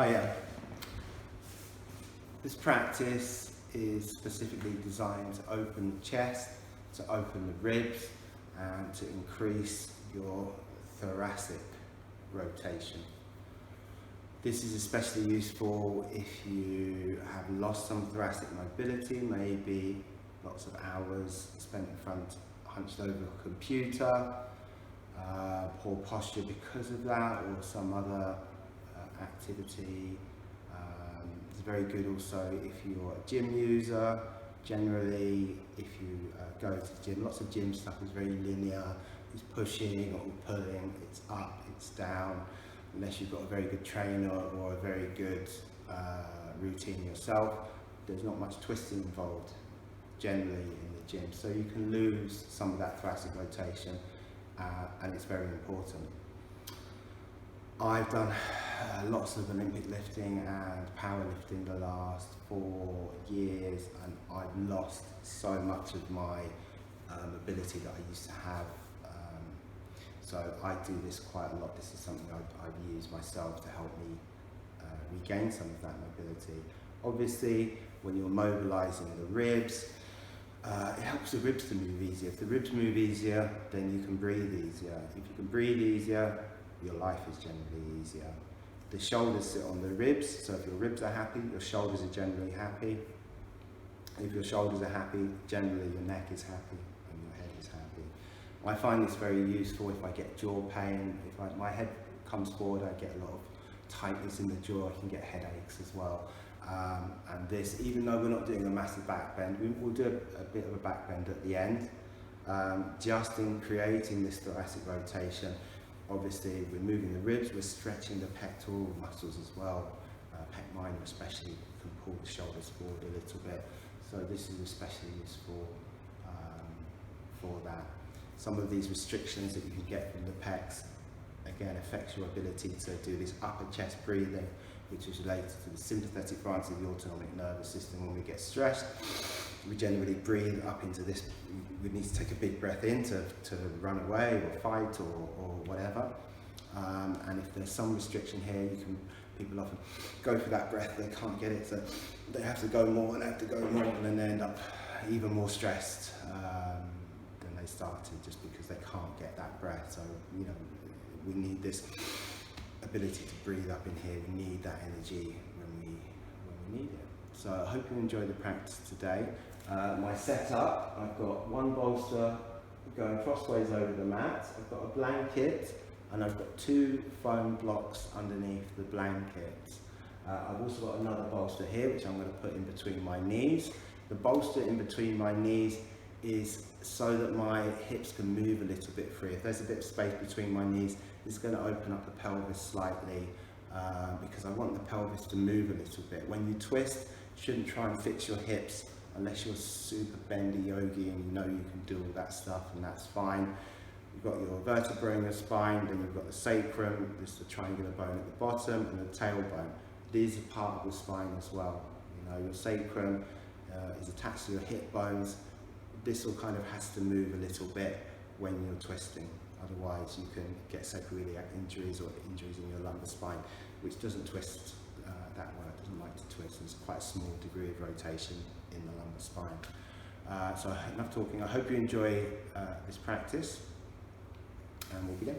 Hiya. This practice is specifically designed to open the chest, to open the ribs, and to increase your thoracic rotation. This is especially useful if you have lost some thoracic mobility, maybe lots of hours spent in front, hunched over a computer, poor posture because of that, or some other activity. It's very good also if you're a gym user. Generally, if you go to the gym, lots of gym stuff is very linear. It's pushing or pulling, it's up, it's down. Unless you've got a very good trainer or a very good routine yourself, there's not much twisting involved generally in the gym. So you can lose some of that thoracic rotation and it's very important. I've done lots of Olympic lifting and powerlifting the last 4 years, and I've lost so much of my ability that I used to have. So I do this quite a lot. This is something I've used myself to help me regain some of that mobility. Obviously, when you're mobilizing the ribs, it helps the ribs to move easier. If the ribs move easier, then you can breathe easier. If you can breathe easier, your life is generally easier. The shoulders sit on the ribs, so if your ribs are happy, your shoulders are generally happy. If your shoulders are happy, generally your neck is happy and your head is happy. I find this very useful if I get jaw pain. If my head comes forward, I get a lot of tightness in the jaw. I can get headaches as well. And this, even though we're not doing a massive back bend, we'll do a bit of a back bend at the end, just in creating this thoracic rotation. Obviously, we're moving the ribs, we're stretching the pectoral muscles as well. Pec minor especially can pull the shoulders forward a little bit. So this is especially useful for that. Some of these restrictions that you can get from the pecs, again, affects your ability to do this upper chest breathing, which is related to the sympathetic branch of the autonomic nervous system. When we get stressed, we generally breathe up into this. We need to take a big breath in to run away or fight or whatever. And if there's some restriction here, people often go for that breath, they can't get it, so they have to go more and have to go more, and then they end up even more stressed than they started, just because they can't get that breath. So, you know, we need this ability to breathe up in here. We need that energy when we need it. So I hope you enjoy the practice today. My setup, I've got one bolster going crossways over the mat. I've got a blanket and I've got 2 foam blocks underneath the blanket. I've also got another bolster here, which I'm going to put in between my knees. The bolster in between my knees is so that my hips can move a little bit free. If there's a bit of space between my knees, it's going to open up the pelvis slightly because I want the pelvis to move a little bit. When you twist, you shouldn't try and fix your hips unless you're super bendy yogi and you know you can do all that stuff, and that's fine. You've got your vertebrae in your spine, then you've got the sacrum, this is the triangular bone at the bottom, and the tailbone. These are part of the spine as well. You know, your sacrum is attached to your hip bones. This all kind of has to move a little bit when you're twisting. Otherwise you can get sacroiliac injuries or injuries in your lumbar spine, which doesn't twist that well. It doesn't like to twist. There's quite a small degree of rotation in the lumbar spine. So enough talking. I hope you enjoy this practice, and we'll begin.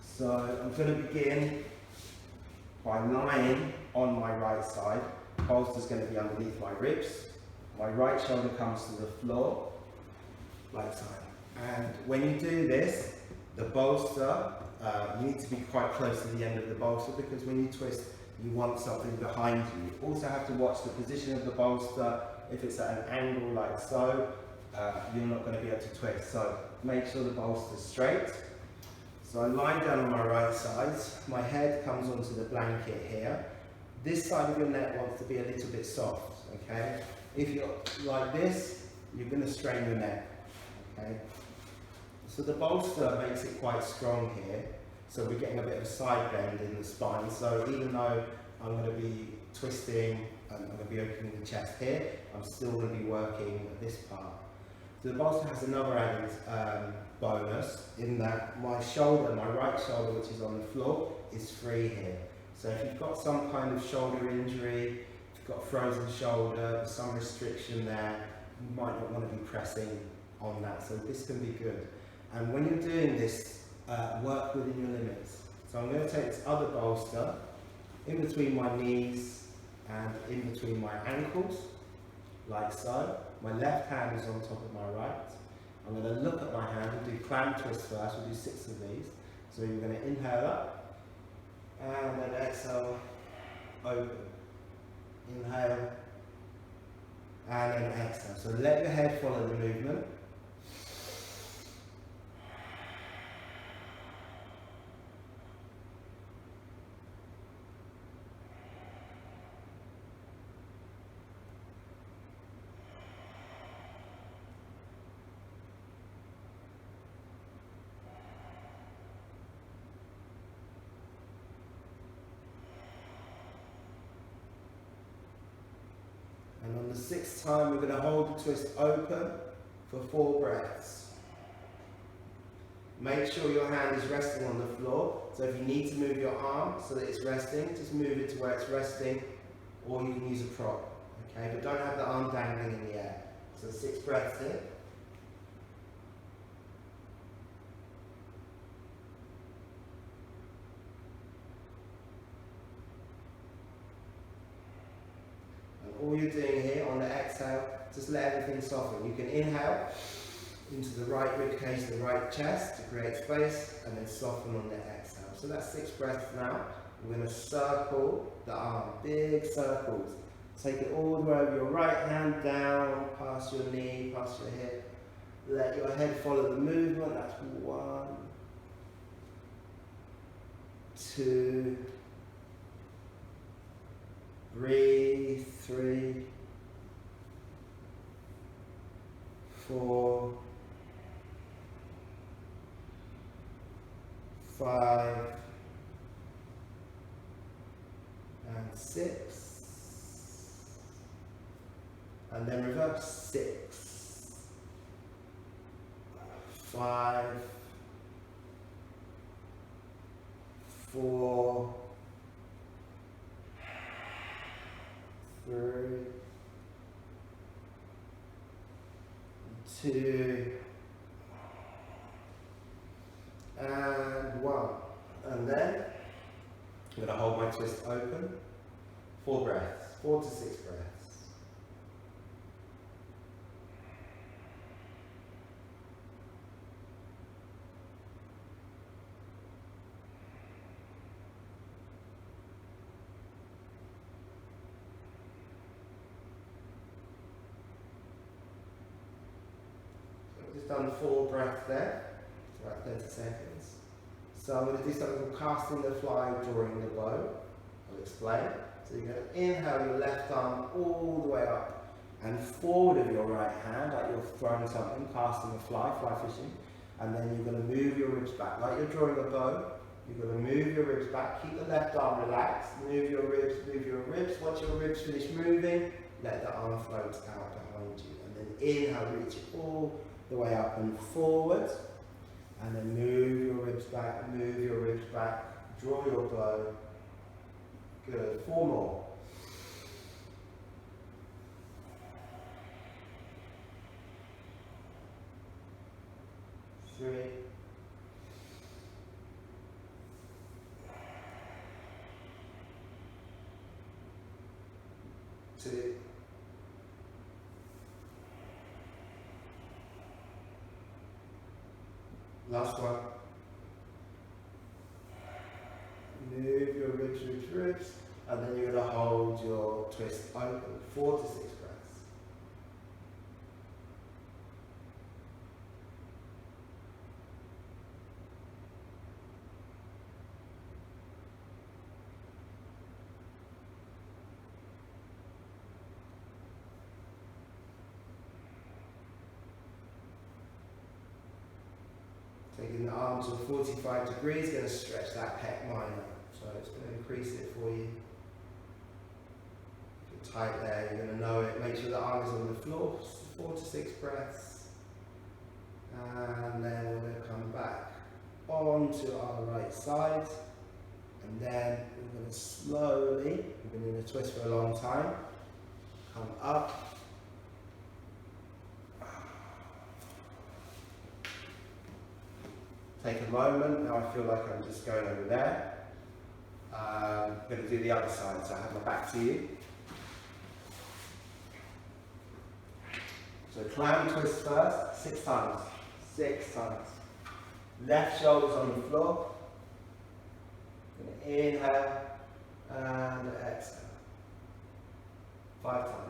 So I'm going to begin by lying on my right side. The bolster's going to be underneath my ribs. My right shoulder comes to the floor, like so. And when you do this, the bolster, you need to be quite close to the end of the bolster, because when you twist, you want something behind you. You also have to watch the position of the bolster. If it's at an angle like so, you're not going to be able to twist. So make sure the bolster's straight. So I lie down on my right side. My head comes onto the blanket here. This side of your neck wants to be a little bit soft, okay? If you're like this, you're going to strain your neck, okay? So the bolster makes it quite strong here. So we're getting a bit of a side bend in the spine. So even though I'm going to be twisting and I'm going to be opening the chest here, I'm still going to be working this part. So the bolster has another added bonus in that my shoulder, my right shoulder, which is on the floor, is free here. So if you've got some kind of shoulder injury, if you've got frozen shoulder, some restriction there, you might not want to be pressing on that. So this can be good. And when you're doing this, work within your limits. So I'm going to take this other bolster in between my knees and in between my ankles, like so. My left hand is on top of my right. I'm going to look at my hand and do clam twist first. We'll do 6 of these. So you're going to inhale up and then exhale, open. Inhale and then exhale. So let your head follow the movement. And on the 6th time, we're going to hold the twist open for 4 breaths. Make sure your hand is resting on the floor. So if you need to move your arm so that it's resting, just move it to where it's resting, or you can use a prop. Okay, but don't have the arm dangling in the air. So 6 breaths here. All you're doing here on the exhale, just let everything soften. You can inhale into the right rib cage, the right chest to create space, and then soften on the exhale. So that's 6 breaths now. We're going to circle the arm, big circles. Take it all the way over your right hand down, past your knee, past your hip. Let your head follow the movement. That's 1, 2, breathe, 3, 4, 5, and 6, and then reverse. 6, 5, 4, 3, 2, and 1. And then I'm going to hold my twist open. 4 breaths, 4 to 6 breaths. Just done 4 breaths there, about 30 seconds. So I'm going to do something called casting the fly, drawing the bow. I'll explain. So you're going to inhale your left arm all the way up and forward of your right hand, like you're throwing something, casting a fly, fly fishing. And then you're going to move your ribs back, like you're drawing a bow. You're going to move your ribs back, keep the left arm relaxed, move your ribs, move your ribs. Once your ribs finish moving, let the arm float out behind you. And then inhale, reach it all the way up and forward, and then move your ribs back, draw your bow. Good. 4 more. 3, 2, last one. Move your ribs, and then you're going to hold your twist open. 4 to 6 breaths. Taking the arm to 45 degrees, going to stretch that pec minor. So it's going to increase it for you. If you're tight there, you're going to know it. Make sure the arm is on the floor. 4 to 6 breaths. And then we're going to come back onto our right side. And then we're going to slowly, we've been in a twist for a long time, come up. Take a moment, now I feel like I'm just going over there. I'm going to do the other side, so I have my back to you. So clown twist first, 6 times. 6 times. Left shoulder's on the floor. Going to inhale and exhale. 5 times.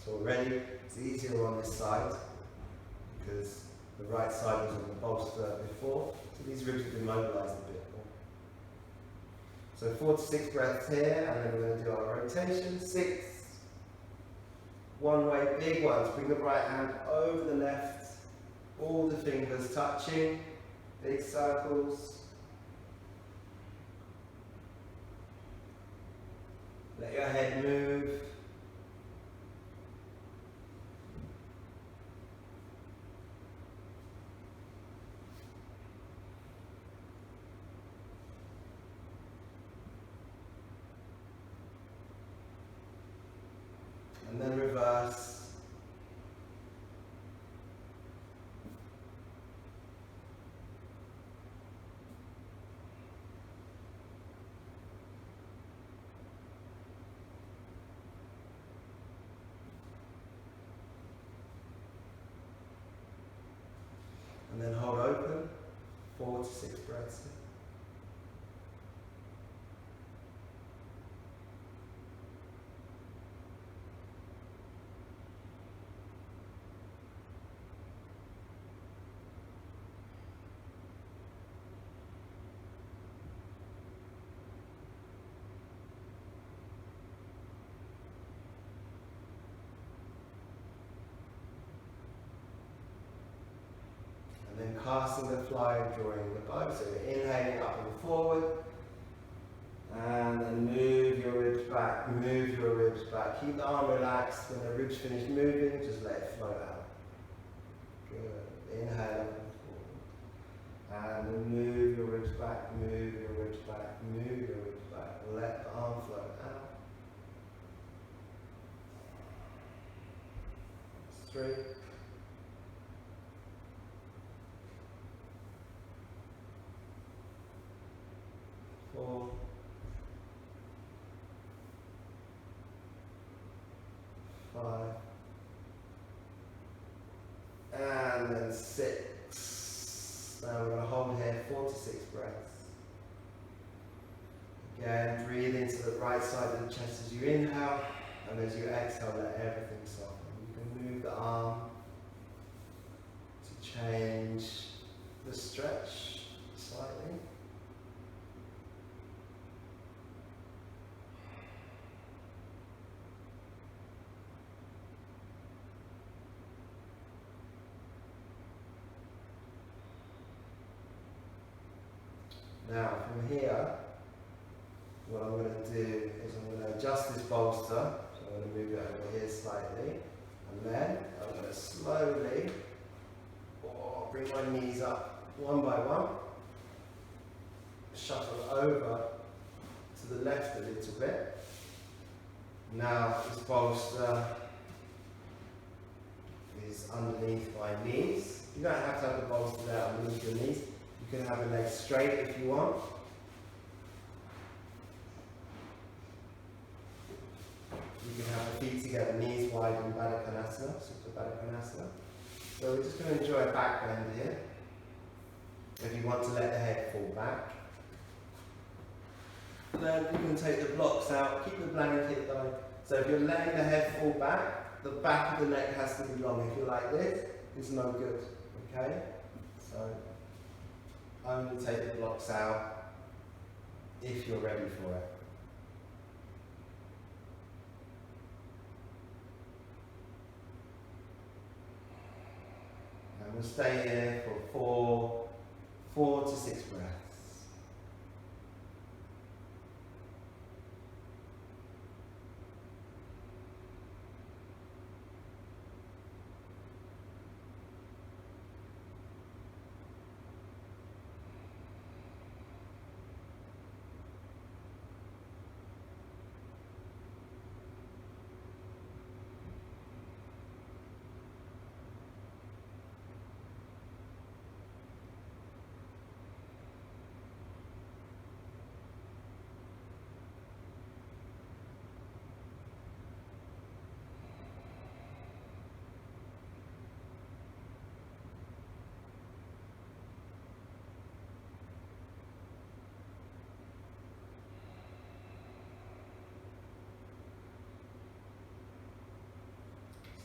So already it's easier on this side because the right side was on the bolster before, so these ribs have been mobilized a bit more. So 4 to 6 breaths here, and then we're going to do our rotation. 6. One way, big ones. Bring the right hand over the left, all the fingers touching, big circles. Let your head move. And then reverse. And then hold open, 4 to 6 breaths. And then casting the fly and drawing the bow. So you're inhaling up and forward. And then move your ribs back, move your ribs back. Keep the arm relaxed. When the ribs finish moving, just let it float out. Good. Inhale up and forward. And then move your ribs back, move your ribs back, move your ribs back. Let the arm float out. 3. 4. 5. And then 6. Now we're going to hold here 4 to 6 breaths. Again, breathe into the right side of the chest as you inhale, and as you exhale, let everything soften. You can move the arm to change the stretch slightly. Now from here, what I'm going to do is I'm going to adjust this bolster, so I'm going to move it over here slightly, and then I'm going to slowly bring my knees up one by one, shuffle over to the left a little bit. Now this bolster is underneath my knees. You don't have to have the bolster there underneath your knees. You can have the legs straight if you want. You can have the feet together, knees wide in Baddha Konasana, Supta Baddha Konasana. So we're just going to enjoy a back bend here. If you want to let the head fall back, then you can take the blocks out, keep the blanket though. So if you're letting the head fall back, the back of the neck has to be long. If you're like this, it's no good, okay? So only take the blocks out if you're ready for it. And we'll stay here for 4 to 6 breaths.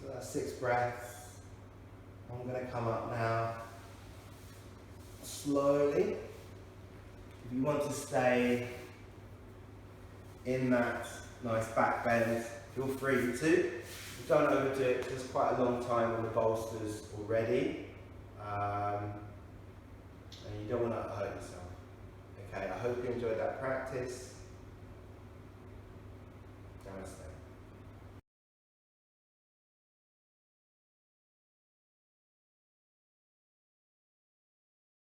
So that's 6 breaths. I'm going to come up now slowly. If you want to stay in that nice back bend, feel free to. Don't overdo it, there's quite a long time on the bolsters already. And you don't want to hurt yourself. Okay, I hope you enjoyed that practice.